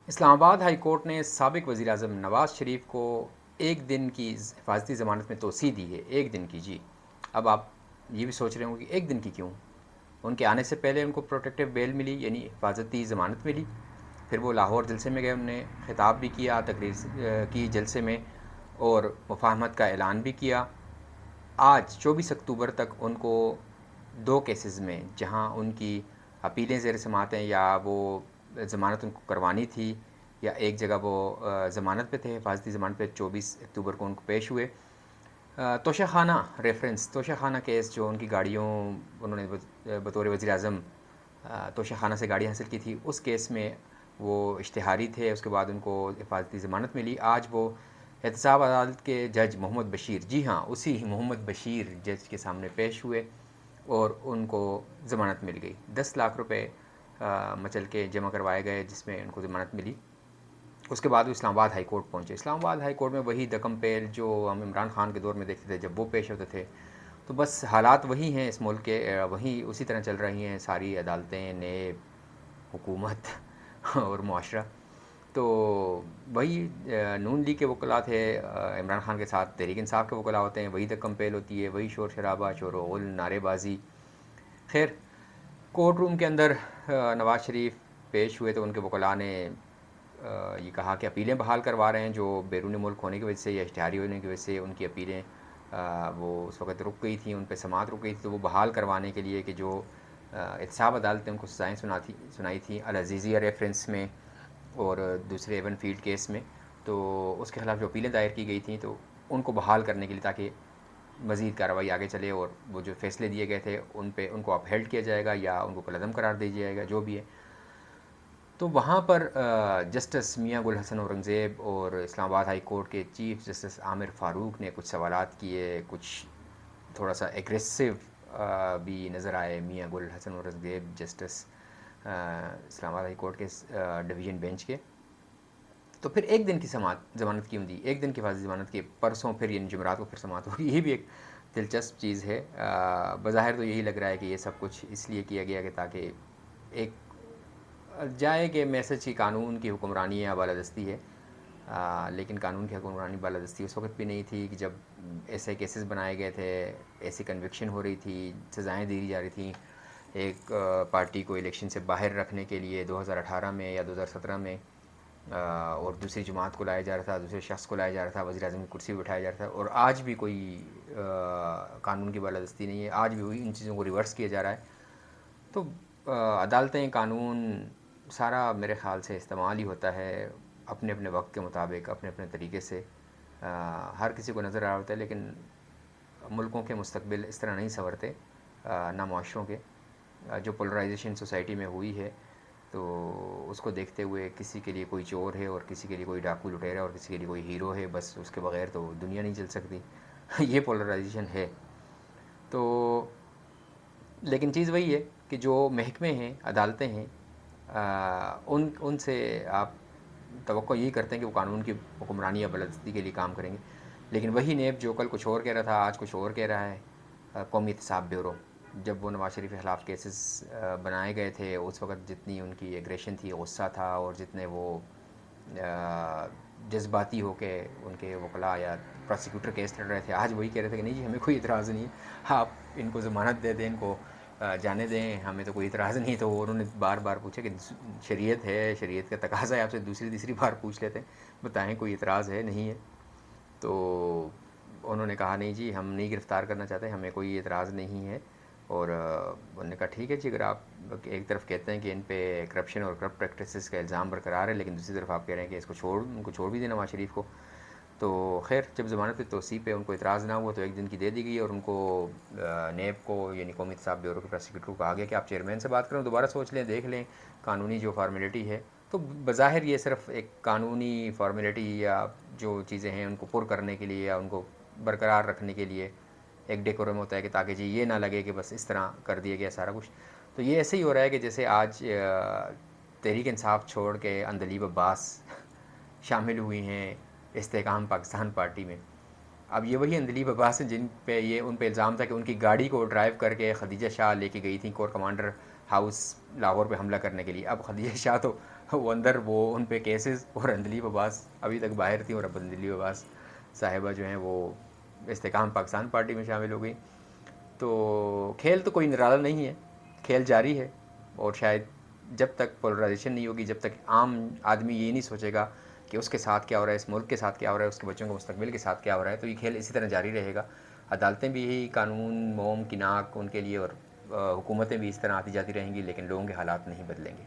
اسلام آباد high court نے سابق وزیر اعظم نواز شریف کو ایک دن کی حفاظتی ضمانت میں توسیع دی ہے، ایک دن کی جی۔ اب آپ یہ بھی سوچ رہے ہوں کہ ایک دن کی کیوں؟ ان کے آنے سے پہلے ان کو پروٹیکٹیو بیل ملی، یعنی حفاظتی ضمانت ملی، پھر وہ لاہور جلسے میں گئے، انہوں نے خطاب بھی کیا، تقریر کی جلسے میں، اور مفاہمت کا اعلان بھی کیا۔ آج 24 اکتوبر تک ان کو دو کیسز میں، جہاں ان کی اپیلیں زیر سماعت ہیں یا وہ ضمانت ان کو کروانی تھی، یا ایک جگہ وہ ضمانت پہ تھے، حفاظتی ضمانت پہ، 24 اکتوبر کو ان کو پیش ہوئے۔ توشہ خانہ ریفرنس، توشہ خانہ کیس، جو ان کی گاڑیوں انہوں نے بطور وزیر اعظم توشہ خانہ سے گاڑی حاصل کی تھی، اس کیس میں وہ اشتہاری تھے، اس کے بعد ان کو حفاظتی ضمانت ملی۔ آج وہ احتساب عدالت کے جج محمد بشیر، جی ہاں اسی محمد بشیر جج کے سامنے پیش ہوئے اور ان کو ضمانت مل گئی۔ 10 لاکھ روپے مچل کے جمع کروائے گئے، جس میں ان کو ضمانت ملی۔ اس کے بعد وہ اسلام آباد ہائی کورٹ پہنچے۔ اسلام آباد ہائی کورٹ میں وہی دکم پیل جو ہم عمران خان کے دور میں دیکھتے تھے جب وہ پیش ہوتے تھے، تو بس حالات وہی ہیں اس ملک کے، وہی اسی طرح چل رہی ہیں ساری عدالتیں، نیب، حکومت اور معاشرہ۔ تو وہی نون لیگ کے وکلاء تھے، عمران خان کے ساتھ تحریک انصاف کے وکلاء ہوتے ہیں، وہی دکم پیل ہوتی ہے، وہی شور شرابہ، شور و غل، نعرے بازی۔ خیر، کورٹ روم کے اندر نواز شریف پیش ہوئے تو ان کے وکلاء نے یہ کہا کہ اپیلیں بحال کروا رہے ہیں، جو بیرون ملک ہونے کی وجہ سے یا اشتہاری ہونے کی وجہ سے ان کی اپیلیں وہ اس وقت رک گئی تھیں، ان پہ سماعت رک گئی تھی، تو وہ بحال کروانے کے لیے کہ جو احتساب عدالت نے ان کو سزائیں سنائی تھیں العزیزیہ ریفرنس میں اور دوسرے ایون فیلڈ کیس میں، تو اس کے خلاف جو اپیلیں دائر کی گئی تھیں تو ان کو بحال کرنے کے لیے، تاکہ مزید کارروائی آگے چلے اور وہ جو فیصلے دیے گئے تھے ان پہ ان کو اپہیلڈ کیا جائے گا یا ان کو کالعدم قرار دیا جائے گا، جو بھی ہے۔ تو وہاں پر جسٹس میاں گل حسن اورنگزیب اور اسلام آباد ہائی کورٹ کے چیف جسٹس عامر فاروق نے کچھ سوالات کیے، کچھ تھوڑا سا ایگریسو بھی نظر آئے میاں گل حسن اورنگزیب جسٹس اسلام آباد ہائی کورٹ کے ڈویژن بینچ کے۔ تو پھر ایک دن کی ضمانت کیوں دی، ایک دن کی حفاظتی ضمانت کی، پرسوں پھر یعنی جمعرات کو پھر سماعت ہوگی، یہ بھی ایک دلچسپ چیز ہے۔ بظاہر تو یہی لگ رہا ہے کہ یہ سب کچھ اس لیے کیا گیا کہ تاکہ ایک جائے کہ میسج کی قانون کی حکمرانی یا بالادستی ہے، لیکن قانون کی حکمرانی بالادستی اس وقت بھی نہیں تھی کہ جب ایسے کیسز بنائے گئے تھے، ایسی کنوکشن ہو رہی تھی، سزائیں دی جا رہی تھیں ایک پارٹی کو الیکشن سے باہر رکھنے کے لیے 2018 میں یا 2017 میں، اور دوسری جماعت کو لایا جا رہا تھا، دوسرے شخص کو لایا جا رہا تھا، وزیر اعظم کی کرسی پہ بٹھایا جا رہا تھا، اور آج بھی کوئی قانون کی بالادستی نہیں ہے، آج بھی وہی ان چیزوں کو ریورس کیا جا رہا ہے۔ تو عدالتیں، قانون، سارا میرے خیال سے استعمال ہی ہوتا ہے اپنے اپنے وقت کے مطابق، اپنے اپنے طریقے سے، ہر کسی کو نظر آ رہا ہوتا ہے، لیکن ملکوں کے مستقبل اس طرح نہیں سنورتے، نہ معاشروں کے۔ جو پولرائزیشن سوسائٹی میں ہوئی ہے، تو اس کو دیکھتے ہوئے کسی کے لیے کوئی چور ہے اور کسی کے لیے کوئی ڈاکو لٹیرا ہے اور کسی کے لیے کوئی ہیرو ہے، بس اس کے بغیر تو دنیا نہیں چل سکتی یہ پولرائزیشن ہے۔ تو لیکن چیز وہی ہے کہ جو محکمے ہیں، عدالتیں ہیں، ان سے آپ توقع یہی کرتے ہیں کہ وہ قانون کی حکمرانی یا بالادستی کے لیے کام کریں گے، لیکن وہی نیب جو کل کچھ اور کہہ رہا تھا آج کچھ اور کہہ رہا ہے۔ قومی احتساب بیورو، جب وہ نواز شریف کے خلاف کیسز بنائے گئے تھے، اس وقت جتنی ان کی ایگریشن تھی، غصہ تھا، اور جتنے وہ جذباتی ہو کے ان کے وکلاء یا پروسیکیوٹر کیس لڑ رہے تھے، آج وہی کہہ رہے تھے کہ نہیں جی ہمیں کوئی اعتراض نہیں ہے، آپ ان کو ضمانت دے دیں، ان کو جانے دیں، ہمیں تو کوئی اعتراض نہیں۔ تو انہوں نے بار بار پوچھا کہ شریعت ہے، شریعت کا تقاضا ہے، آپ سے دوسری تیسری بار پوچھ لیتے ہیں، بتائیں کوئی اعتراض ہے، نہیں ہے؟ تو انہوں نے کہا نہیں جی ہم نہیں گرفتار کرنا چاہتے، ہمیں کوئی اعتراض نہیں ہے۔ اور انہوں نے کہا ٹھیک ہے جی، اگر آپ ایک طرف کہتے ہیں کہ ان پہ کرپشن اور کرپٹ پریکٹسز کا الزام برقرار ہے، لیکن دوسری طرف آپ کہہ رہے ہیں کہ ان کو چھوڑ بھی دیں نواز شریف کو، تو خیر جب ضمانت توسیع پہ ان کو اعتراض نہ ہوا تو ایک دن کی دے دی گئی، اور ان کو نیب کو یعنی قومی احتساب بیورو کے پروسیکیوٹر کو کہا گیا کہ آپ چیئرمین سے بات کریں، دوبارہ سوچ لیں، دیکھ لیں قانونی جو فارمیلٹی ہے۔ تو بظاہر یہ صرف ایک قانونی فارمیلٹی یا جو چیزیں ہیں ان کو پر کرنے کے لیے یا ان کو برقرار رکھنے کے لیے ایک ڈیکورم ہوتا ہے کہ تاکہ جی یہ نہ لگے کہ بس اس طرح کر دیا گیا سارا کچھ۔ تو یہ ایسے ہی ہو رہا ہے کہ جیسے آج تحریک انصاف چھوڑ کے اندلیب عباس شامل ہوئی ہیں استحکام پاکستان پارٹی میں۔ اب یہ وہی اندلیب عباس ہیں جن پہ ان پہ الزام تھا کہ ان کی گاڑی کو ڈرائیو کر کے خدیجہ شاہ لے کے گئی تھیں کور کمانڈر ہاؤس لاہور پہ حملہ کرنے کے لیے۔ اب خدیجہ شاہ تو وہ اندر وہ ان پہ کیسز، اور اندلیب عباس ابھی تک باہر تھیں، اور اب اندلیب عباس صاحبہ جو ہیں وہ استحکام پاکستان پارٹی میں شامل ہو گئی. تو کھیل تو کوئی نرالا نہیں ہے، کھیل جاری ہے. اور شاید جب تک پولرائزیشن نہیں ہوگی، جب تک عام آدمی یہ نہیں سوچے گا کہ اس کے ساتھ کیا ہو رہا ہے، اس ملک کے ساتھ کیا ہو رہا ہے، اس کے بچوں کے مستقبل کے ساتھ کیا ہو رہا ہے، تو یہ کھیل اسی طرح جاری رہے گا. عدالتیں بھی یہی قانون موم کی ناک ان کے لیے، اور حکومتیں بھی اس طرح آتی جاتی رہیں گی، لیکن لوگوں کے حالات نہیں بدلیں گے.